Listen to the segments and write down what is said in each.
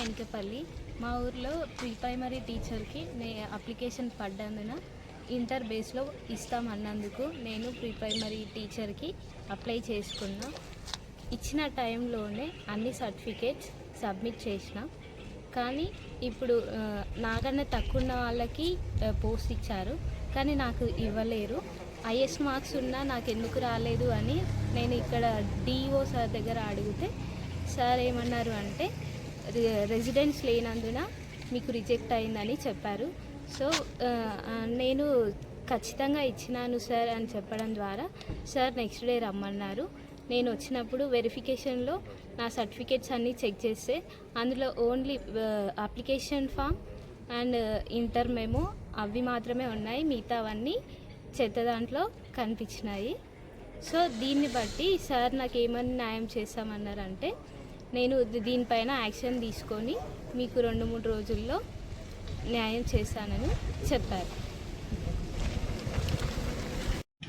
అంకెపల్లి. మా ఊర్లో pre primary టీచర్కి అప్లికేషన్ పడ్డందున ఇంటర్ బేస్లో ఇస్తామన్నందుకు నేను ప్రీ ప్రైమరీ టీచర్కి అప్లై చేసుకున్నా. ఇచ్చిన టైంలోనే అన్ని సర్టిఫికేట్స్ సబ్మిట్ చేసిన. కానీ ఇప్పుడు నాకన్నా తక్కువ ఉన్న వాళ్ళకి పోస్ట్ ఇచ్చారు, కానీ నాకు ఇవ్వలేరు. హైయెస్ట్ మార్క్స్ ఉన్నా నాకు ఎందుకు రాలేదు అని నేను ఇక్కడ డిఓ సార్ దగ్గర అడిగితే సార్ ఏమన్నారు అంటే రెసిడెన్స్ లేనందున మీకు రిజెక్ట్ అయిందని చెప్పారు. సో నేను ఖచ్చితంగా ఇచ్చినాను సార్ అని చెప్పడం ద్వారా సార్ నెక్స్ట్ డే రమ్మన్నారు. నేను వచ్చినప్పుడు వెరిఫికేషన్లో నా సర్టిఫికేట్స్ అన్నీ చెక్ చేస్తే అందులో only application form and inter memo అవి మాత్రమే ఉన్నాయి, మిగతావన్నీ చెత్త దాంట్లో కనిపించినాయి. సో దీన్ని బట్టి సార్ నాకు ఏమని న్యాయం చేస్తామన్నారంటే నేను దీనిపైన యాక్షన్ తీసుకొని మీకు 2-3 రోజుల్లో న్యాయం చేస్తానని చెప్పారు.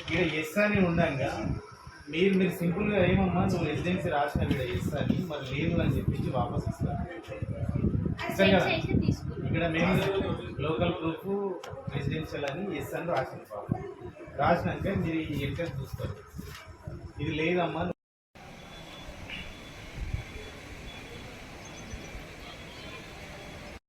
ఇక్కడ ఎస్ అని ఉండగా మీరు సింపుల్గా ఏమమ్మా నువ్వు రెసిడెన్సీ రాసిన ఇక్కడ ఎస్ అని మరి లేదు అని చెప్పించి వాపస్ ఇస్తారు కదా. ఇక్కడ మేము లోకల్ ప్రూఫ్ రెసిడెన్షియల్ అని ఎస్ అని రాసింది. రాసినాక మీరు ఈ ఎంట్రెన్స్ చూస్తారు, ఇది లేదమ్మా